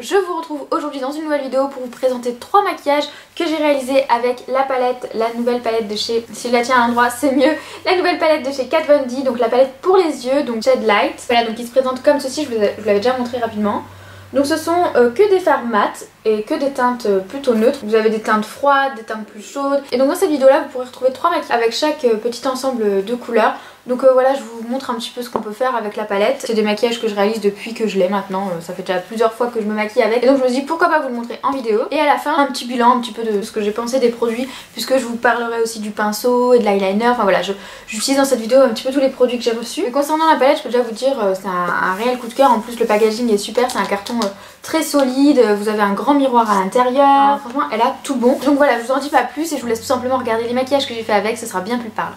je vous retrouve aujourd'hui dans une nouvelle vidéo pour vous présenter 3 maquillages que j'ai réalisés avec la palette, la nouvelle palette de chez, si je la tiens à l'endroit c'est mieux, la nouvelle palette de chez Kat Von D, donc la palette pour les yeux, donc Shade Light. Voilà, donc il se présente comme ceci, je vous l'avais déjà montré rapidement. Donc ce sont que des fards mat et que des teintes plutôt neutres. Vous avez des teintes froides, des teintes plus chaudes. Et donc dans cette vidéo là vous pourrez retrouver 3 maquillages avec chaque petit ensemble de couleurs. Donc voilà, je vous montre un petit peu ce qu'on peut faire avec la palette. C'est des maquillages que je réalise depuis que je l'ai maintenant. Ça fait déjà plusieurs fois que je me maquille avec. Et donc je me dis pourquoi pas vous le montrer en vidéo. Et à la fin un petit bilan un petit peu de ce que j'ai pensé des produits, puisque je vous parlerai aussi du pinceau et de l'eyeliner. Enfin voilà, j'utilise dans cette vidéo un petit peu tous les produits que j'ai reçus. Et concernant la palette, je peux déjà vous dire c'est un réel coup de cœur. En plus le packaging est super, c'est un carton très solide. Vous avez un grand miroir à l'intérieur. Franchement elle a tout bon. Donc voilà, je vous en dis pas plus et je vous laisse tout simplement regarder les maquillages que j'ai fait avec, ce sera bien plus parlant.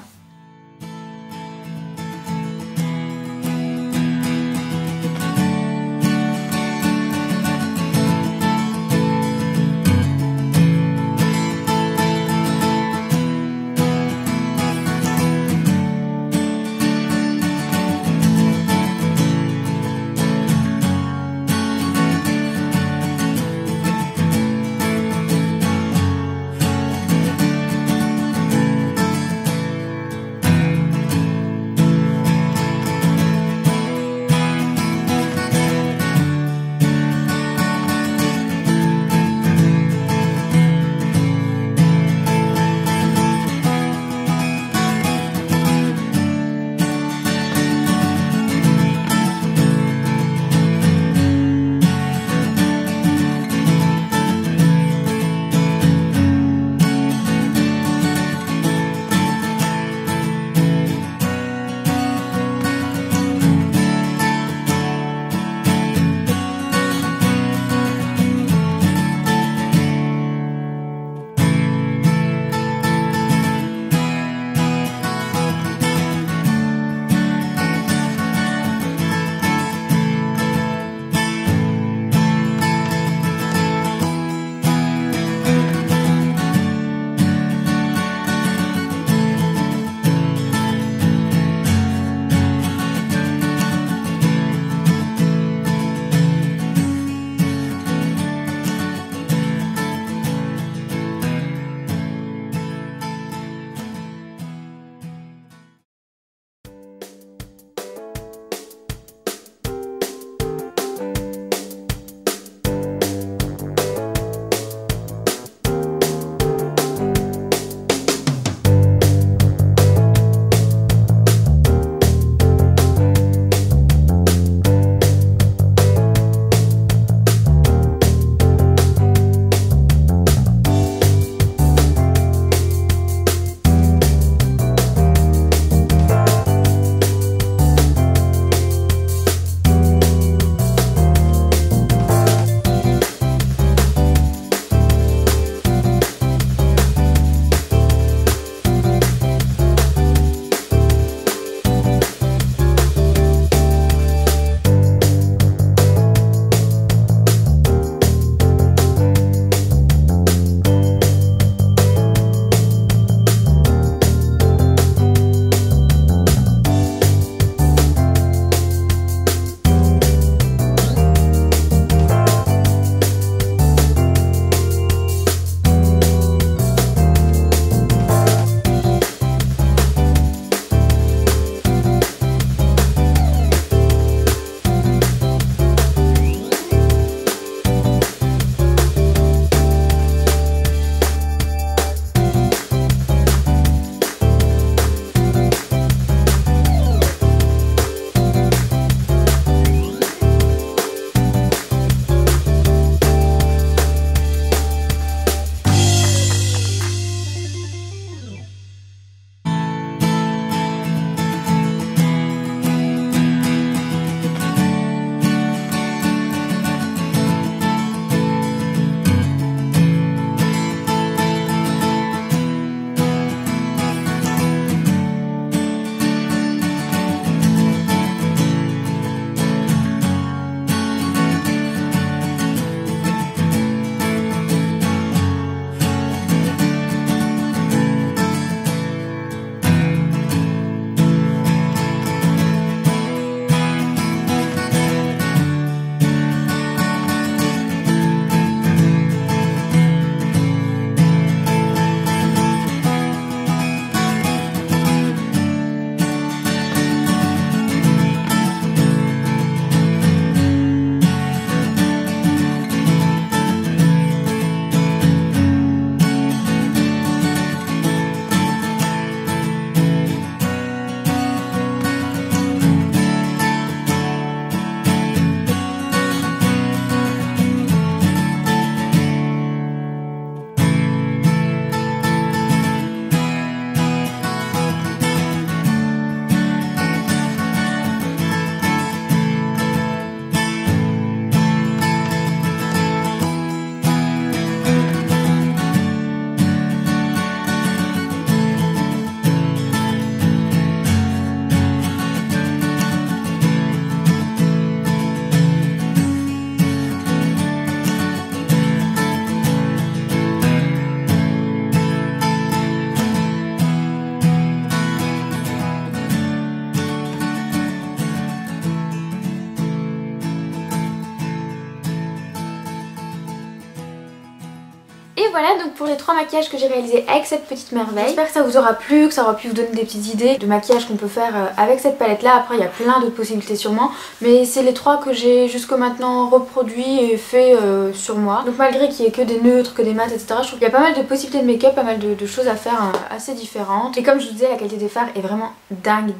Et voilà donc pour les 3 maquillages que j'ai réalisés avec cette petite merveille. J'espère que ça vous aura plu, que ça aura pu vous donner des petites idées de maquillage qu'on peut faire avec cette palette là. Après il y a plein d'autres possibilités sûrement, mais c'est les 3 que j'ai jusqu'à maintenant reproduit et fait sur moi. Donc malgré qu'il y ait que des neutres, que des mats, etc. je trouve qu'il y a pas mal de possibilités de make-up, pas mal de choses à faire assez différentes. Et comme je vous disais, la qualité des fards est vraiment dingue.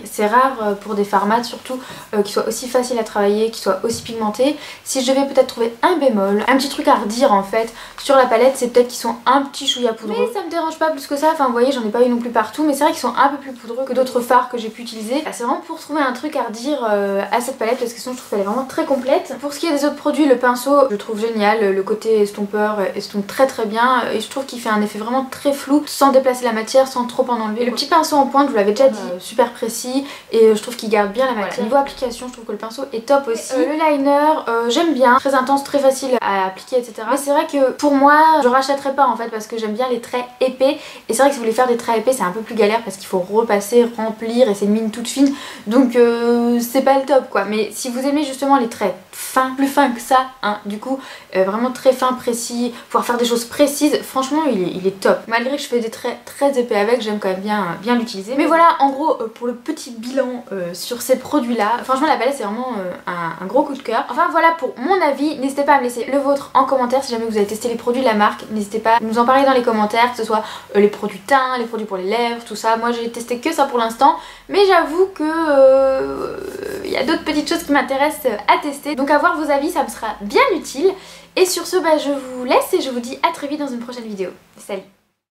C'est rare pour des fards mat surtout qui soient aussi faciles à travailler, qui soient aussi pigmentés. Si je devais peut-être trouver un bémol, un petit truc à redire en fait sur la palette, c'est peut-être qu'ils sont un petit chouïa poudreux. Mais ça me dérange pas plus que ça, enfin vous voyez j'en ai pas eu non plus partout, mais c'est vrai qu'ils sont un peu plus poudreux que d'autres fards que j'ai pu utiliser. C'est vraiment pour trouver un truc à redire à cette palette parce que sinon je trouve qu'elle est vraiment très complète. Pour ce qui est des autres produits, le pinceau je trouve génial, le côté estompeur estompe très bien et je trouve qu'il fait un effet vraiment très flou sans déplacer la matière, sans trop en enlever. Le petit pinceau en pointe, je vous l'avais déjà dit, super précis et je trouve qu'il garde bien la matière. Voilà. Niveau application, je trouve que le pinceau est top aussi. Le liner, j'aime bien, très intense, très facile à appliquer, etc. Mais c'est vrai que pour moi, je rachèterais pas en fait parce que j'aime bien les traits épais. Et c'est vrai que si vous voulez faire des traits épais, c'est un peu plus galère parce qu'il faut repasser, remplir et c'est une mine toute fine. Donc c'est pas le top quoi. Mais si vous aimez justement les traits fins, plus fins que ça, hein, du coup, vraiment très fin, précis, pouvoir faire des choses précises, franchement il est top. Malgré que je fais des traits très épais avec, j'aime quand même bien l'utiliser. Mais voilà en gros pour le petit bilan sur ces produits là. Franchement la palette c'est vraiment un gros coup de cœur. Enfin voilà pour mon avis, n'hésitez pas à me laisser le vôtre en commentaire si jamais vous avez testé les produits de la marque. N'hésitez pas à nous en parler dans les commentaires, que ce soit les produits teint, les produits pour les lèvres, tout ça. Moi j'ai testé que ça pour l'instant, mais j'avoue que y a d'autres petites choses qui m'intéressent à tester. Donc avoir vos avis, ça me sera bien utile. Et sur ce, je vous laisse et je vous dis à très vite dans une prochaine vidéo. Salut!